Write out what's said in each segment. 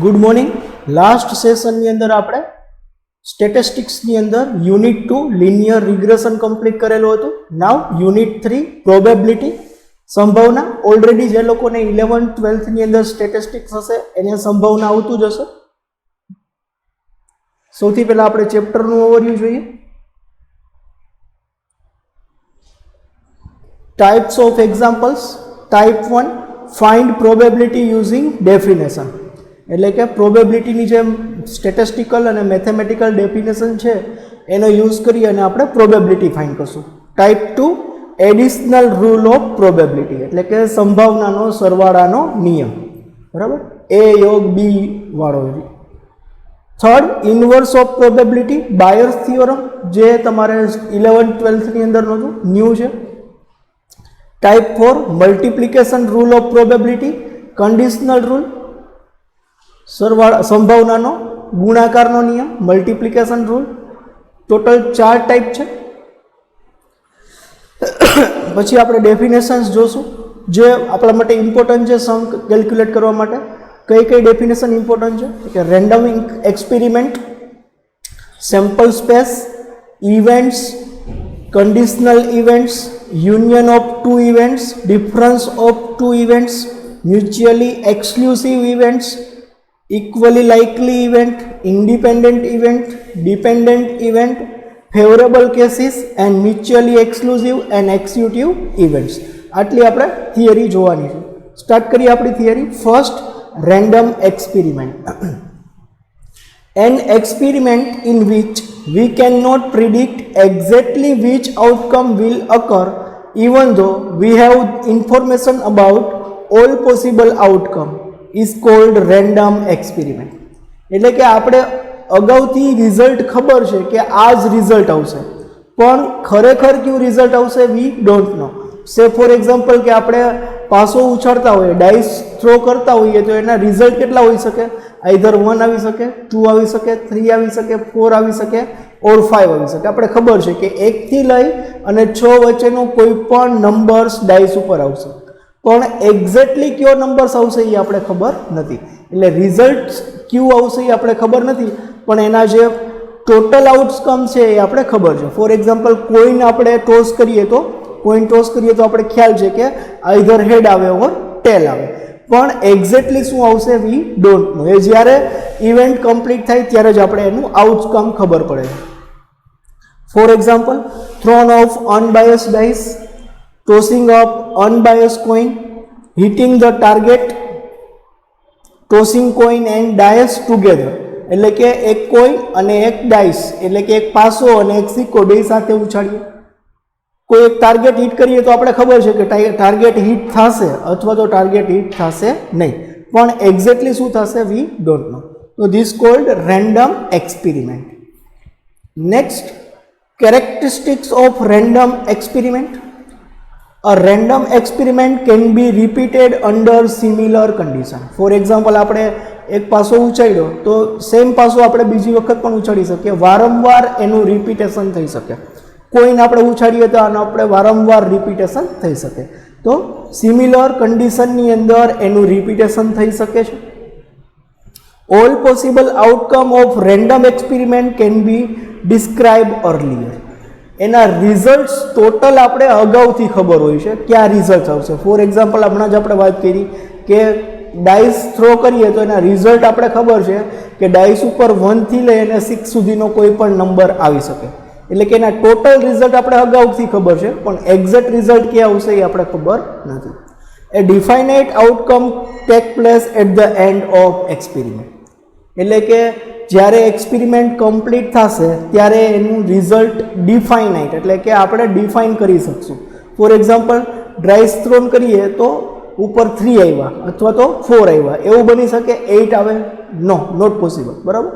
Good morning. Last સેશનની અંદર આપણે સ્ટેટિસ્ટિક્સની અંદર યુનિટ 2 લિનિયર રિગ્રેશન કમ્પ્લીટ કરેલું હતું. નાવ યુનિટ 3 પ્રોબેબિલિટી સંભાવના. ઓલરેડી જે લોકોને 11th 12th ની અંદર સ્ટેટિસ્ટિક્સ હશે એને સંભાવના આવતું જ હશે. સૌથી પહેલા આપણે ચેપ્ટરનું ઓવરવ્યુ જોઈએ. Types of examples. Type 1 find probability using definition, એટલે કે પ્રોબેબિલિટીની જે સ્ટેટિસ્ટિકલ અને મેથેમેટિકલ ડેફિનેશન છે એનો યુઝ કરી અને આપણે પ્રોબેબિલિટી ફાઇન્ડ કરશું. Type 2 additional rule of probability, એટલે કે સંભાવનાનો સરવાળાનો નિયમ. બરાબર, એ યોગ બી વાળો. Third inverse of probability, Bayes theorem, જે તમારે 11th 12th ની અંદર નહોતું, ન્યૂ છે. Type 4 multiplication rule of probability, conditional rule, સંભાવનાનો ગુણાકારનો નિયમ, મલ્ટિપ્લિકેશન રૂલ. ટોટલ 4 ટાઈપ છે. પછી આપણે ડેફિનેશન્સ જોશું જે આપણા માટે ઇમ્પોર્ટન્ટ છે સમ કેલ્ક્યુલેટ કરવા માટે. કઈ કઈ ડેફિનેશન ઇમ્પોર્ટન્ટ છે કે random experiment, sample space, events, conditional events, union of two events, difference of two events, mutually exclusive events, equally likely event, independent event, dependent event, favorable cases and mutually exclusive and exclusive events. આટલી આપણે theory જોવાની છે. Start કરીએ આપણી theory. First, random experiment. An experiment in which we cannot predict exactly which outcome will occur even though we have information about all possible outcome is called random experiment. એટલે કે આપણે અગાઉથી result ખબર છે કે આ જ રિઝલ્ટ આવશે, પણ ખરેખર કયું રિઝલ્ટ આવશે વી ડોન્ટ નો. સે ફોર એક્ઝામ્પલ કે આપણે પાસો ઉછાળતા હોઈએ, ડાઇસ થ્રો કરતા હોઈએ તો એના રિઝલ્ટ કેટલા હોઈ શકે? આઈધર 1 આવી શકે, 2 આવી શકે, 3 આવી શકે, 4 આવી શકે ઓર 5 આવી શકે. આપણે ખબર છે કે 1 થી લઈ અને 6 વચ્ચેનો કોઈ પણ નંબર્સ ડાઇસ ઉપર આવશે, પણ એક્ઝેક્ટલી કયો નંબર્સ આવશે એ આપણે ખબર નથી. એટલે રિઝલ્ટ ક્યુ આવશે એ આપણે ખબર નથી, પણ એના જે ટોટલ આઉટકમ છે એ આપણે ખબર છે. ફોર એક્ઝામ્પલ કોઈન આપણે ટોસ કરીએ તો આપણે ખ્યાલ છે કે આઈધર હેડ આવે ઓર ટેલ આવે, પણ એક્ઝેક્ટલી શું આવશે વી ડોન્ટ નો. એ જ્યારે ઇવેન્ટ કમ્પ્લીટ થાય ત્યારે જ આપણે એનું આઉટકમ ખબર પડે. For example, thrown of unbiased dice, tossing of unbiased coin, hitting the target, tossing coin and dice together, એટલે કે એક કોઈન અને એક ડાઇસ, એટલે કે એક પાસો અને એક સિક્કો બે સાથે ઉછાળીએ. કોઈ એક ટાર્ગેટ હિટ કરીએ તો આપણે ખબર છે કે ટાર્ગેટ હિટ થશે અથવા તો ટાર્ગેટ હિટ થશે નહીં, પણ એક્ઝેક્ટલી શું થશે વી ડોન્ટ નો. તો this called random experiment. Next, characteristics of random experiment. A random experiment can be repeated under similar condition. For example, આપણે એક પાસો ઉછાળ્યો તો સેમ પાસો આપણે બીજી વખત પણ ઉછાળી શકીએ, વારંવાર એનું રિપીટેશન થઈ શકે. કોઈને આપણે ઉછાડીએ તો આનો આપણે વારંવાર રિપીટેશન થઈ શકે. તો સિમિલર કન્ડિશનની અંદર એનું રિપીટેશન થઈ શકે છે. All possible outcome of random experiment can B describe earlier. એના રિઝલ્ટ્સ ટોટલ આપણે અગાઉથી ખબર હોય છે ક્યાં રિઝલ્ટ આવશે. ફોર એક્ઝામ્પલ, હમણાં જ આપણે વાત કરી કે ડાઇસ થ્રો કરીએ તો એના રિઝલ્ટ આપણે ખબર છે કે ડાઇસ ઉપર 1 થી લઈ અને 6 સુધીનો કોઈ પણ નંબર આવી શકે. એટલે કે એના ટોટલ રિઝલ્ટ આપણે અગાઉથી ખબર છે, પણ એક્ઝેક્ટ રિઝલ્ટ ક્યાં આવશે એ આપણે ખબર નથી. A definite outcome take place at the end of experiment, એટલે કે જ્યારે એક્સપેરિમેન્ટ કમ્પ્લીટ થશે ત્યારે એનું રિઝલ્ટ ડિફાઇનાઇટ, એટલે કે આપણે ડિફાઇન કરી શકશું. ફોર એક્ઝામ્પલ, ડ્રાઇસ થ્રોન કરીએ તો ઉપર 3 આવ્યા અથવા તો 4 આવ્યા, એવું બની શકે 8 આવે? નો, નોટ પોસિબલ. બરાબર,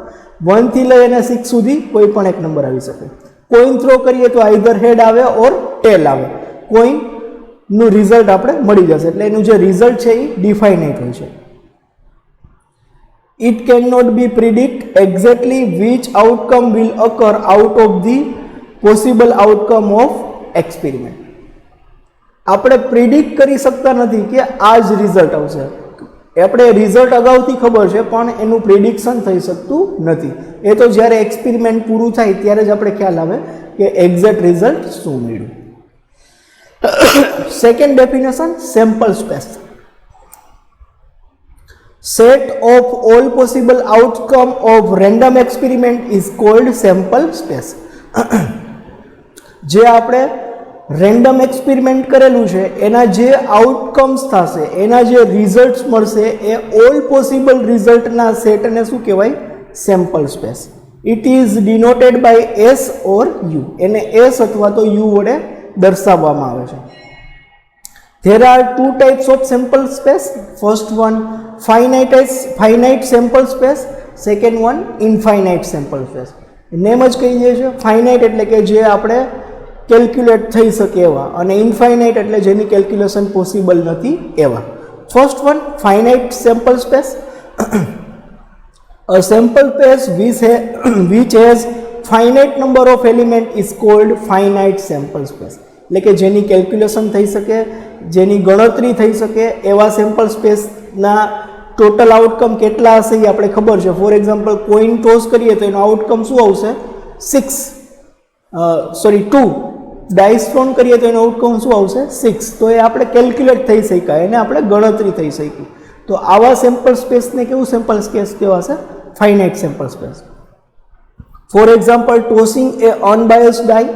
1 થી લઈ અને 6 સુધી કોઈ પણ એક નંબર આવી શકે. કોઈન થ્રો કરીએ તો આઈધર હેડ આવે ઓર ટેલ આવે, કોઈનનું રિઝલ્ટ આપણે મળી જશે. એટલે એનું જે રિઝલ્ટ છે એ ડિફાઇનાઇટ હોય છે. It can not be predict exactly which outcome will occur out of the possible outcome of experiment. આપણે પ્રિડિક્ટ કરી શકતા નથી કે આ જ રિઝલ્ટ આવશે. આપણે રિઝલ્ટ અગાઉથી ખબર છે પણ એનું પ્રિડિક્શન થઈ શકતું નથી. એ તો જ્યારે એક્સપેરિમેન્ટ પૂરું થાય ત્યારે જ આપણે ખ્યાલ આવે કે એક્ઝેક્ટ રિઝલ્ટ શું મળ્યું. Second definition, sample space. Set of all possible outcome of random experiment is called sample space. જે આપણે રેન્ડમ એક્સપેરિમેન્ટ કરેલું છે એના જે આઉટકમ્સ થશે, એના જે રિઝલ્ટ્સ મળશે એ ઓલ પોસિબલ રિઝલ્ટના સેટને શું કહેવાય? Sample space. It is denoted by S or U. એને એસ અથવા તો યુ વડે દર્શાવવામાં આવે છે. There are two types of sample space. First one, finite sample space. Second one, infinite sample space. Name જ કહી દે છે. ફાઇનાઇટ એટલે કે જે આપણે કેલ્ક્યુલેટ થઈ શકે એવા, અને ઇન્ફાઇનાઇટ એટલે જેની કેલ્ક્યુલેશન પોસિબલ નથી એવા. First one, finite sample space. A sample space which has finite number of element is called finite sample space. એટલે કે જેની કેલ્ક્યુલેશન થઈ શકે, જેની ગણતરી થઈ શકે એવા સેમ્પલ સ્પેસના ટોટલ આઉટકમ કેટલા હશે એ આપણે ખબર છે. ફોર એક્ઝામ્પલ, કોઈન ટોસ કરીએ તો એનો આઉટકમ શું આવશે? 2. ડાઇસ થ્રોન કરીએ તો એનો આઉટકમ શું આવશે? 6. તો એ આપણે કેલ્ક્યુલેટ થઈ શકાય, એને આપણે ગણતરી થઈ શકી. તો આવા સેમ્પલ સ્પેસને કેવું સેમ્પલ સ્પેસ કહેવાશે? Finite sample space. For example, tossing a unbiased die,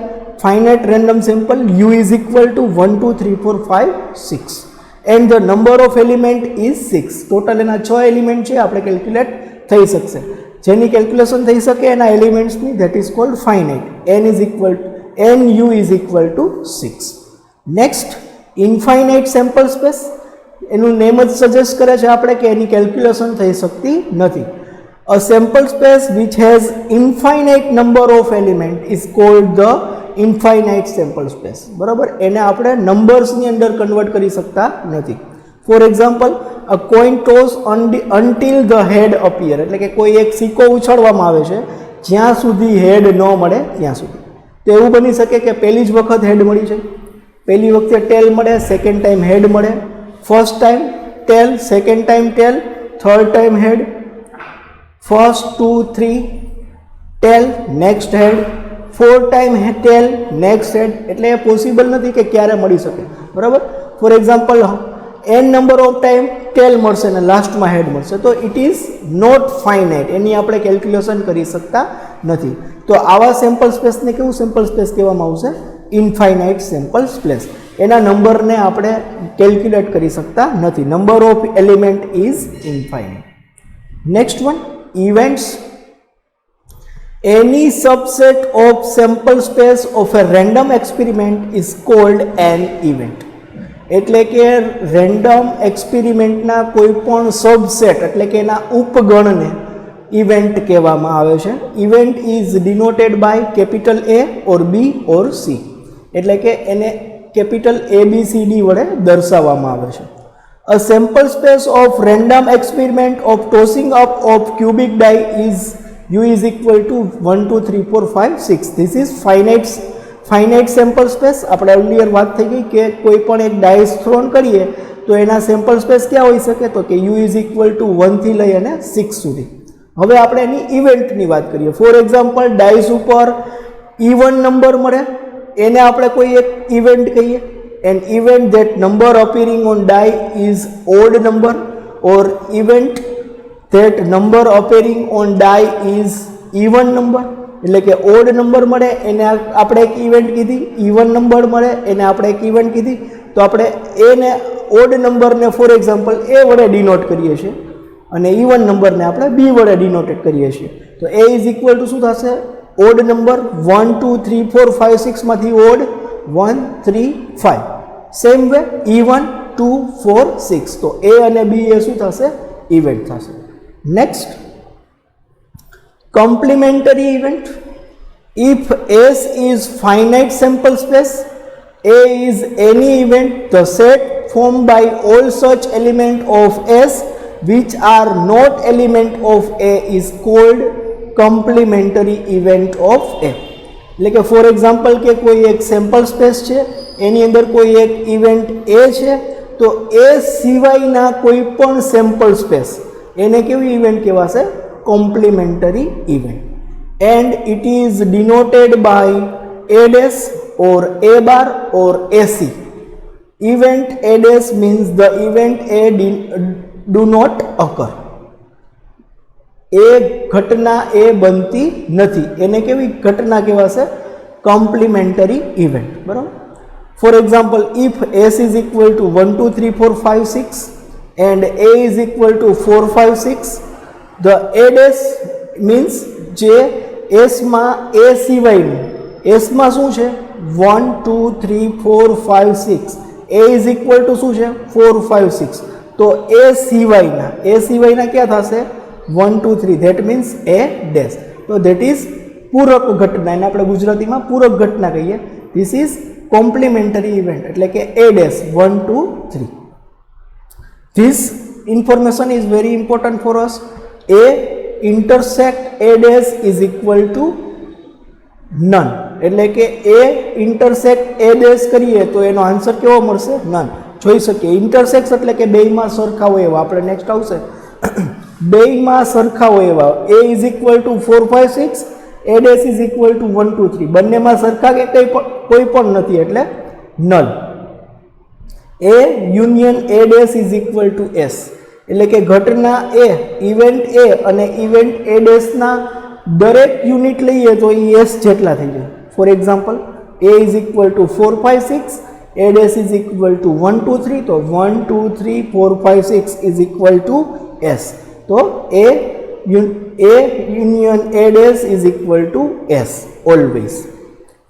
finite random sample u is equal to 1 2 3 4 5 6 and the number of element is 6. Total એના 6 એલિમેન્ટ છે, આપણે કેલ્ક્યુલેટ થઈ શકશે. જેની કેલ્ક્યુલેશન થઈ શકે એના એલિમેન્ટ્સની, that is called finite. nu is equal to 6. Next, infinite sample space. એનું નેમ જ સજેસ્ટ કરે છે આપણે કે એની કેલ્ક્યુલેશન થઈ શકતી નથી. A sample space which has infinite number of element is called the infinite sample space. બરાબર, એને આપણે નંબર્સની અંદર કન્વર્ટ કરી શકતા નથી. For example, a coin toss until the head appear. એટલે કે કોઈ એક સિક્કો ઉછાળવામાં આવે છે જ્યાં સુધી હેડ ન મળે ત્યાં સુધી. તો એવું બની શકે કે પહેલી જ વખત હેડ મળી છે, પહેલી વખતે ટેલ મળે, સેકન્ડ ટાઈમ હેડ મળે, first time tail, second time tail, third time head, first 2 3 tail, next head, 4 time tail, next head. એટલે એ પોસિબલ નથી કે ક્યારે મળી શકે. બરાબર. For example, n number of time tail મળશે અને લાસ્ટમાં હેડ મળશે, તો ઇટ ઇઝ નોટ ફાઇનાઇટ. એની આપણે કેલ્ક્યુલેશન કરી શકતા નથી. તો આવા સેમ્પલ સ્પેસને કેવું સેમ્પલ સ્પેસ કહેવામાં આવશે? Infinite sample space. એના નંબરને આપણે કેલ્ક્યુલેટ કરી શકતા નથી. Number of element is infinite. Next one, events. Any subset of sample space of a random experiment is called an event. એટલે કે રેન્ડમ એક્સપેરિમેન્ટના કોઈ પણ સબસેટ એટલે કે એના ઉપગણને ઇવેન્ટ કહેવામાં આવે છે. Event is denoted by capital A or B or C. એટલે કે એને કેપિટલ ABCD વડે દર્શાવવામાં આવે છે. A sample space of random experiment of tossing up of cubic die is u is equal to 1 2 3 4 5 6. This is finite sample space. આપણે earlier વાત થઈ ગઈ કે કોઈ પણ એક ડાઇસ થ્રોન કરીએ તો એના સેમ્પલ સ્પેસ ક્યાં હોઈ શકે? તો કે u is equal to 1 થી લઈ અને 6 સુધી. હવે આપણે એની ઇવેન્ટની વાત કરીએ. ફોર એક્ઝામ્પલ, ડાઇસ ઉપર ઇવન નંબર મળે, એને આપણે કોઈ એક ઇવેન્ટ કહીએ. An event that number appearing on die is odd number, or event that number appearing on die is even number. એટલે કે ઓડ નંબર મળે એને આપણે એક ઇવેન્ટ કીધી, ઇવન નંબર મળે એને આપણે એક ઇવેન્ટ કીધી. તો આપણે એને ઓડ નંબરને ફોર એક્ઝામ્પલ એ વડે ડિનોટ કરીએ છીએ અને ઇવન નંબરને આપણે બી વડે ડિનોટેડ કરીએ છીએ. તો એ ઇઝ ઇક્વલ ટુ શું થશે? ઓડ નંબર 1 2 3 4 5 6 માંથી ઓડ 1 3 5. Same way even 2 4 6. તો એ અને બી એ શું થશે? ઇવેન્ટ થશે. Next, complementary event. If S is finite sample space, A is any event, the set formed by all such element of S which are not element of A is called complementary event of A. એટલે કે for example કે કોઈ એક sample space છે, એની અંદર કોઈ એક event A છે તો એ સિવાયના કોઈ પણ સેમ્પલ સ્પેસ એને કેવી ઇવેન્ટ કહેવાશે? Complementary event. And it is denoted by A dash or A bar or AC. Event A dash means the event A do not occur. એ ઘટના એ બનતી નથી, એને કેવી ઘટના કહેવાશે? Complementary event. બરાબર. For example, if S is equal to 1 2 3 4 5 6 and A is equal to 4 5 6, the A dash means જે S માં A સિવાયનું, S માં શું છે? 1 2 3 4 5 6, A is equal to શું છે? 4 5 6. તો A સિવાયના ક્યાં થશે? 1 2 3, that means A dash. તો that is પૂરક ઘટના, એને આપણે ગુજરાતીમાં પૂરક ઘટના કહીએ. This is complementary event, એટલે કે A dash 1 2 3. This information is very important for us. A intersect A dash is equal to none. એટલે કે A ઇન્ટરસેક્ટ A ડેશ કરીએ તો એનો આન્સર કેવો મળશે? નન. જોઈ શકીએ ઇન્ટરસેક્ટ એટલે કે બેયમાં સરખા હોય એવા. આપણે નેક્સ્ટ આવશે બેયમાં સરખા હોય એવા. A is equal two 4 5 6, A dash is equal to 1 2 3. બંનેમાં સરખા કે કોઈ પણ નથી એટલે null. A union A dash is equal two S, એટલે કે ઘટના A, ઇવેન્ટ A અને ઇવેન્ટ A ડેશના દરેક યુનિટ લઈએ તો એ S જેટલા થઈ જાય. For example, A is equal two 4 5 6, A dash is equal to 1 2 3, તો 1 2 3 4 5 6 ઇઝ ઇક્વલ ટુ S. તો A union A dash is equal two S always.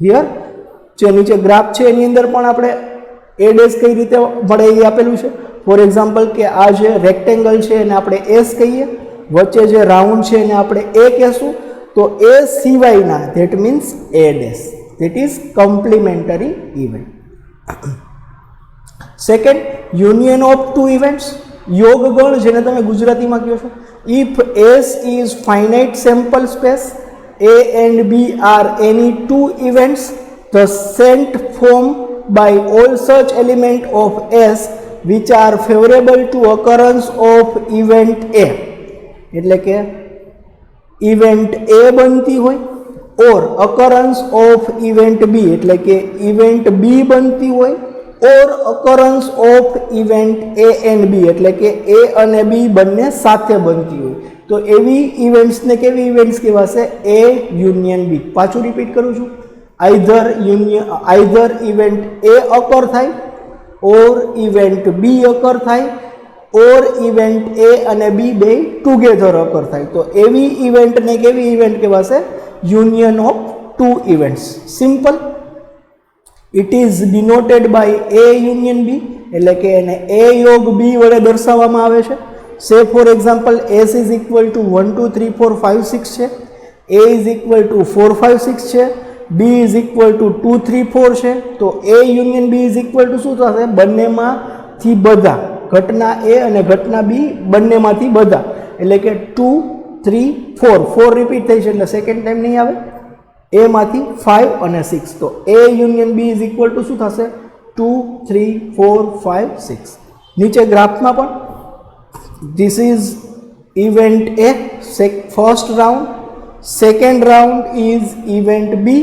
Here જે નીચે ગ્રાફ છે એની અંદર પણ આપણે A ડેશ કઈ રીતે મળે એ આપેલું છે. ફોર એક્ઝામ્પલ કે આ જે રેક્ટેંગલ છે એને આપણે S કહીએ, વચ્ચે જે રાઉન્ડ છે એને આપણે A કહેશું. તો A સિવાયના, that means A dash, that is complementary event. Second, union of two events, યોગગણ જેને તમે ગુજરાતીમાં કહો છો. If S is finite sample space, A and B are any two events, the set formed by all such element of S which are favorable to occurrence of event A. એટલે કે event A બનતી હોય ઓર occurrence of event B, એટલે કે event B બનતી હોય ઓર occurrence of event A and B, એટલે કે A અને B બંને સાથે બનતી હોય તો એવી ઇવેન્ટ્સને કેવી ઇવેન્ટ્સ કહેવાશે? A union B. પાછું રિપીટ કરું છું, આઈધર ઇવેન્ટ A અકર થાય ઓર ઇવેન્ટ B અકર થાય ઓર ઇવેન્ટ A અને B બે ટુગેધર અકર થાય તો એવી ઇવેન્ટને કેવી ઇવેન્ટ કહેવાશે? Union of two events. Simple. It is denoted by A union B, એટલે કે એને A યોગ B વડે દર્શાવવામાં આવે છે. સે for example, S is equal to 1 2 3 4 5 6 છે, A ઇઝ ઇક્વલ ટુ 4 5 6 છે, B ઇઝ ઇક્વલ ટુ 2 3 4 છે. તો A union B is equal two શું થશે? બંનેમાંથી બધા, ઘટના A અને ઘટના B બંનેમાંથી બધા, એટલે કે 2 3 4 રિપીટ થઈ છે એટલે સેકન્ડ ટાઈમ નહીં આવે. A માંથી 5 અને 6, તો A union B is equal two શું થશે? 2 3 4 5 6. નીચે ગ્રાફમાં પણ this is event A first round, second round is event B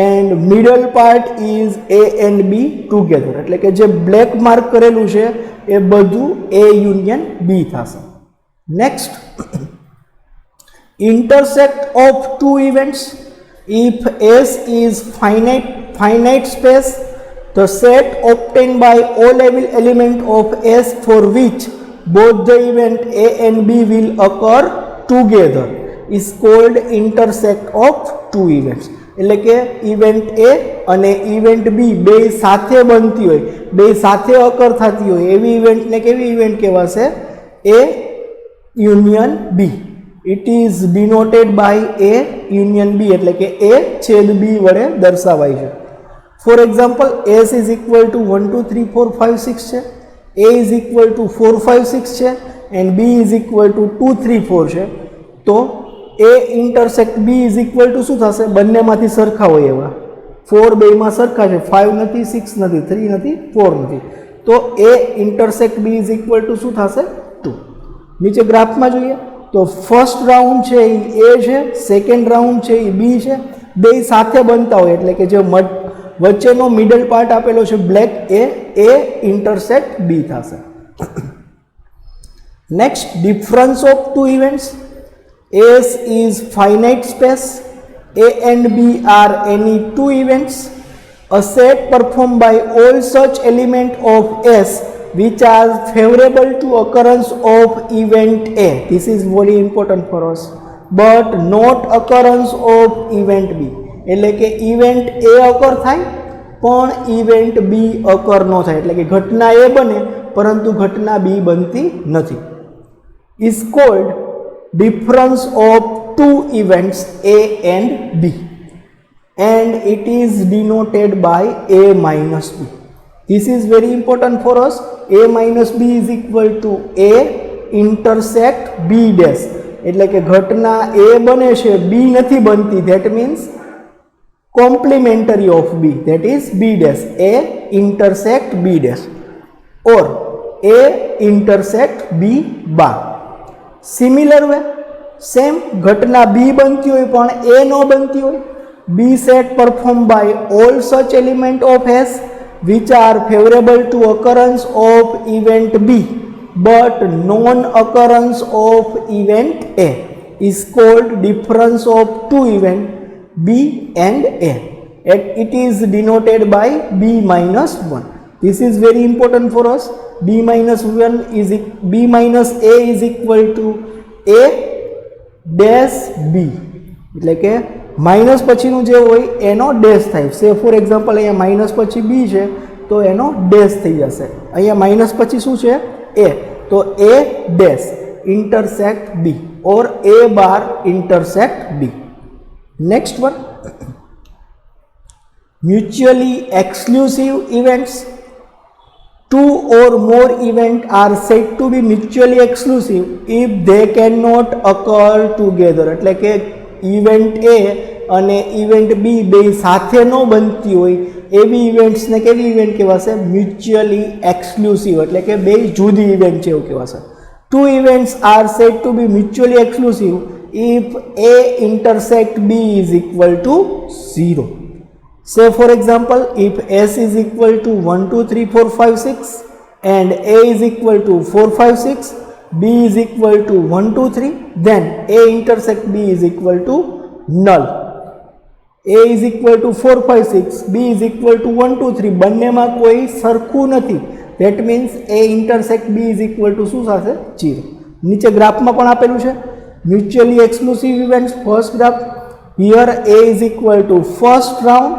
and middle part is A and B together, એટલે કે જે બ્લેક માર્ક કરેલું છે એ બધું A યુનિયન B થશે. Next, intersect of two events. If S is finite space, the set obtained by all element of S for which both the event A and B will occur together is called intersect of two events. એટલે કે event A અને event B બે સાથે બનતી હોય, બે સાથે અકર થતી હોય એવી ઇવેન્ટને કેવી ઇવેન્ટ કહેવાશે? A union B. It is denoted by A union B, એટલે કે A છેદ B વડે દર્શાવાય છે. For example, S is equal to 1 2 3 4 5 6 છે, A ઇઝ ઇક્વલ ટુ 4 5 6 છે and B is equal two 2 3 4 છે. તો A intersect B is equal two શું થશે? બંનેમાંથી સરખા હોય એવા. 4 બેમાં સરખા છે, 5 નથી, 6 નથી, 3 નથી, 4 નથી. તો A intersect B is equal two શું થશે 2. નીચે ગ્રાફમાં જોઈએ તો ફર્સ્ટ રાઉન્ડ છે એ A છે, સેકન્ડ રાઉન્ડ છે એ B છે, બે સાથે બનતા હોય એટલે કે જે વચ્ચેનો મિડલ પાર્ટ આપેલો છે બ્લેક એ A ઇન્ટરસેક્ટ B થશે. Next, difference of two events. S is finite space. A and B are any two events. A set performed by all such element of S which are favorable to occurrence of event A. This is very important for us. But not occurrence of event B. એટલે કે event A અકર થાય પણ event B અકર ન થાય, એટલે કે ઘટના A બને પરંતુ ઘટના B બનતી નથી. Is called difference of two events A and B, and it is denoted by A minus B. This is very important for us. A minus B is equal to A intersect B dash. એટલે કે ઘટના A બને છે B નથી બનતી, that means complementary of B, that is B dash. A intersect B dash or A intersect B bar. Similar way same ઘટના B બનતી હોય પણ A ન બનતી હોય. B set performed by all such element of S which are favorable to occurrence of event B but non-occurrence of event A is called difference of two event B and A, and it is denoted by B minus 1. This is very important for us. B minus A is equal to A dash B, એટલે કે minus પછીનું જે હોય એનો dash થાય. સે for example અહીંયા minus પછી B છે તો એનો ડેશ થઈ જશે. અહીંયા માઇનસ પછી શું છે A, તો A dash intersect B or A bar intersect B. Next one, mutually exclusive events. Two or more events are said to be mutually exclusive if they cannot occur together. એટલે કે event A અને event B બે સાથે ન બનતી હોય એવી ઇવેન્ટ્સને કેવી ઇવેન્ટ કહેવાશે? મ્યુચ્યુઅલી એક્સક્લુસિવ, એટલે કે બે જુદી ઇવેન્ટ છે એવું કહેવાશે. Two events are said to be mutually exclusive if A intersect B is equal to 0. Say for example, if S is equal to 1, 2, 3, 4, 5, 6 and A is equal to 4, 5, 6, B is equal to 1, 2, 3, then A intersect B is equal to null. A is equal to 4, 5, 6, B is equal to 1, 2, 3, બંનેમાં કોઈ સરખું નથી. That means A intersect B is equal to શું થશે? 0. નીચે ગ્રાફમાં પણ આપેલું છે mutually exclusive events. First graph, here A is equal to first round,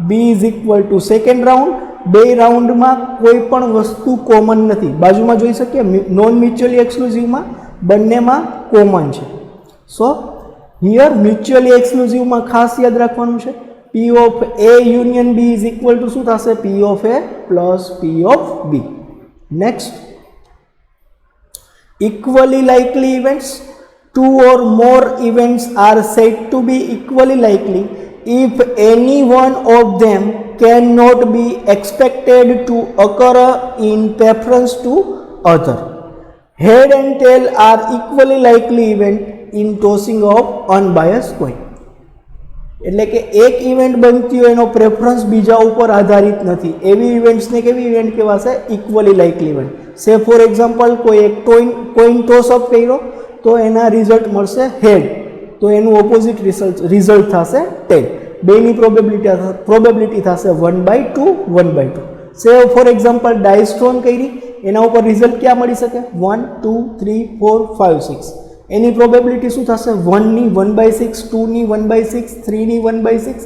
B is equal to second round. બે રાઉન્ડમાં કોઈ પણ વસ્તુ કોમન નથી. બાજુમાં જોઈ શકીએ નોન મ્યુચ્યુઅલી એક્સક્લુઝિવમાં બંનેમાં કોમન છે. સો હિયર મ્યુચ્યુઅલી એક્સક્લુઝિવમાં ખાસ યાદ રાખવાનું છે P of A union B is equal two શું થશે? P of A plus P of B. Next, equally likely events. Two or more events are said to be equally likely if any one of them cannot be expected to occur in preference to other. Head and tail are equally likely event in tossing of unbiased coin. એટલે કે એક event બનતી હોય એનો preference બીજા ઉપર આધારિત નથી એવી ઇવેન્ટ્સને કેવી ઇવેન્ટ કહેવાશે? Equally likely event. સે ફોર એક્ઝામ્પલ કોઈ એક કોઈન ટોસ અપ કર્યો તો એના રિઝલ્ટ મળશે હેડ, તો એનું ઓપોઝિટ રિઝલ્ટ થશે ટેલ. બેની પ્રોબેબિલિટી થશે 1/2 1/2. સે ફોર એક્ઝામ્પલ ડાઇસ થ્રોન કરી એના ઉપર રિઝલ્ટ ક્યાં મળી શકે? 1 2 3 4 5 6. એની પ્રોબેબિલિટી શું થશે? 1ની 1/6, 2ની 1/6, 3ની 1/6.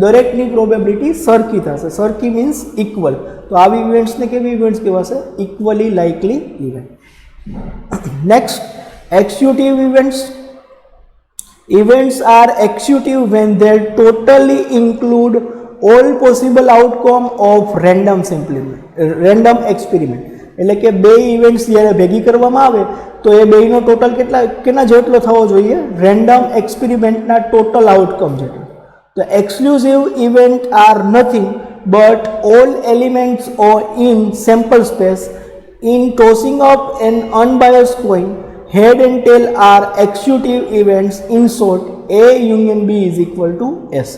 દરેકની પ્રોબેબિલિટી સરખી થશે. સરખી મીન્સ ઇક્વલ. તો આવી ઇવેન્ટ્સને કેવી ઇવેન્ટ્સ કહેવાશે? Equally likely event. Next, executive events. Events are executive when they totally include all possible outcome of random experiment. એટલે કે બે ઇવેન્ટ્સ જ્યારે ભેગી કરવામાં આવે તો એ બેનો ટોટલ કેના જેટલો થવો જોઈએ? રેન્ડમ એક્સપેરિમેન્ટના ટોટલ આઉટકમ જેટલો. તો exclusive event are nothing but all elements are in sample space. In tossing up an unbiased coin, head and tail are executive events. In short, A union B is equal to S.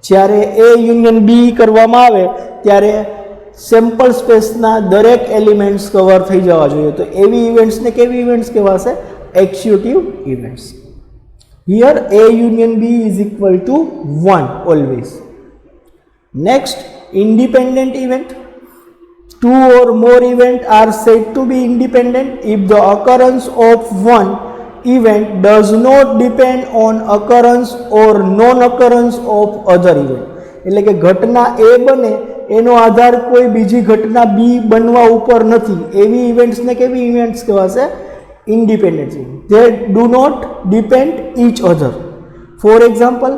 જ્યારે A union B કરવામાં આવે ત્યારે sample સ્પેસના દરેક elements cover થઈ જવા જોઈએ. તો એવી ઇવેન્ટ્સને કેવી ઇવેન્ટ્સ કહેવાશે? Executive events. Here A union B is equal to 1 always. Next, independent event. Two or more events are said to be independent if the occurrence of one event does not depend on occurrence or non-occurrence of other event. એટલે કે ઘટના A બને એનો આધાર કોઈ બીજી ઘટના B બનવા ઉપર નથી. એવી ઇવેન્ટ્સને કેવી ઇવેન્ટ્સ કહેવાશે? Independent event. They do not depend each other. For example,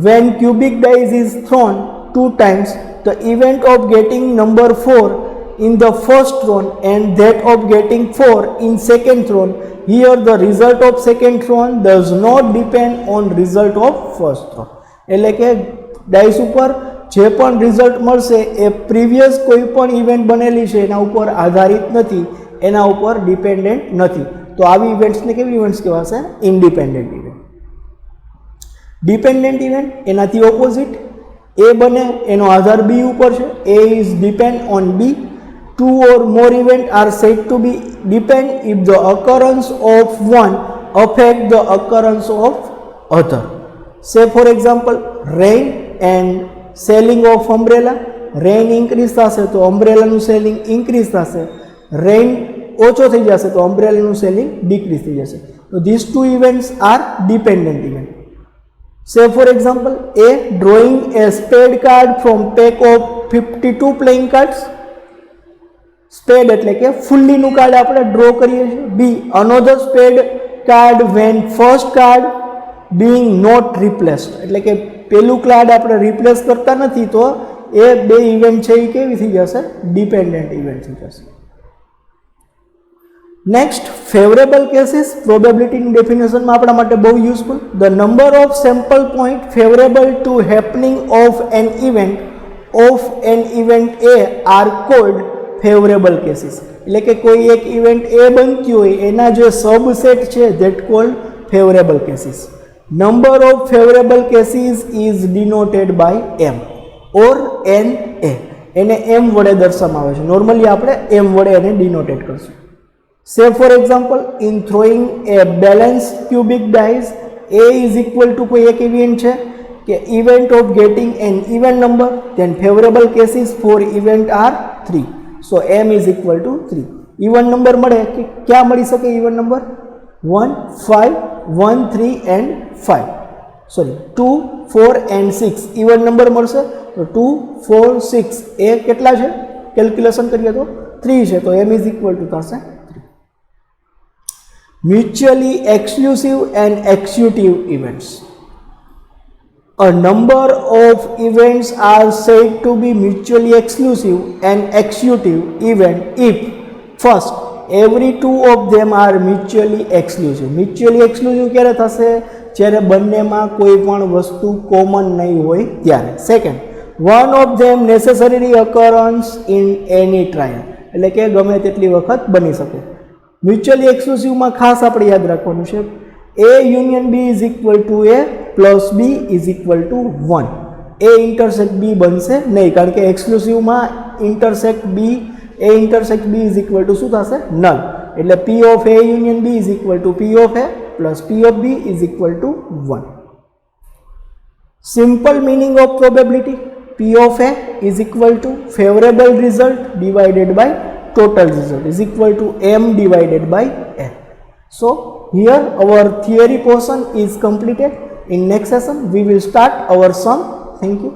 when cubic dice is thrown 2 times, the event of getting number 4 in the first thrown and that of getting 4 in second thrown, here the result of second thrown does not depend on result of first thrown. એટલે કે dice ઉપર જે પણ result મળશે એ previous કોઈ પણ event બનેલી છે એના ઉપર આધારિત નથી, એના ઉપર ડિપેન્ડન્ટ નથી. તો આવી ઇવેન્ટ્સને કેવી ઇવેન્ટ્સ કહેવાશે? Independent event. ડિપેન્ડન્ટ ઇવેન્ટ એનાથી ઓપોઝિટ. A બને એનો આધાર B ઉપર છે. A is depend on B. Two or more events are said to be depend if the occurrence of one affect the occurrence of other. Say for example, rain and selling of umbrella. Rain increase થશે તો umbrella નું selling increase થશે. Rain ઓછો થઈ જશે તો umbrella નું selling decrease થઈ જશે. So these two events are dependent event. Say for example, A drawing a spade card from pack of 52 playing cards. સ્પેડ એટલે કે ફૂલ્લીનું કાર્ડ આપણે ડ્રો કરીએ છીએ. B another spade card when first card being not replaced એટલે કે પેલું card આપણે રિપ્લેસ કરતા નથી તો એ બે ઇવેન્ટ છે એ કેવી થઈ જશે? ડિપેન્ડન્ટ ઇવેન્ટ થઈ જશે. Next, favourable cases. પ્રોબેબિલિટીની ડેફિનેશનમાં આપણા માટે બહુ useful. The number of sample point favourable to happening of an event A are called favourable cases. એટલે કે કોઈ એક ઇવેન્ટ A બનતી હોય એના જે સબસેટ છે that called favourable cases. Number of favourable cases is denoted by M or NA. એને M વડે દર્શાવવામાં આવે છે. નોર્મલી આપણે M વડે એને ડિનોટેડ કરશું. Say for example, in throwing a balance cubic dice, A is equal to કોઈ એક ઇવેન્ટ છે કે event of getting an even number, then favourable cases for event are 3. So M is equal to 3. Even number મળે કે ક્યાં મળી શકે? even number 1, 5, 1, 3 and 5. Sorry, 2, 4 and 6. Even number મળશે તો 2, 4, 6 એ કેટલા છે? કેલ્ક્યુલેશન કરીએ તો 3 છે તો M is equal to થશે 3. Mutually exclusive and executive events. A number of events are said to be mutually exclusive and executive event if first every two of them are mutually exclusive. Mutually exclusive ક્યારે થશે? જ્યારે બંનેમાં કોઈ પણ વસ્તુ common નહીં હોય ત્યારે. Second, one of them necessarily occurrence in any trial એટલે કે ગમે તેટલી વખત બની શકે. મ્યુચ્યુઅલી એક્સક્લુસિવમાં ખાસ આપણે યાદ રાખવાનું છે A union B is equal to A plus B is equal to 1. A intersect B બનશે નહીં કારણ કે એક્સક્લુસિવમાં intersect B, A intersect B is equal to શું થશે? નલ. એટલે P of A union B is equal to P of A plus P of B is equal to 1. Simple meaning of probability. P of A is equal to favorable result divided by total result is equal to M divided by N. So here our theory portion is completed. In next session we will start our sum. Thank you.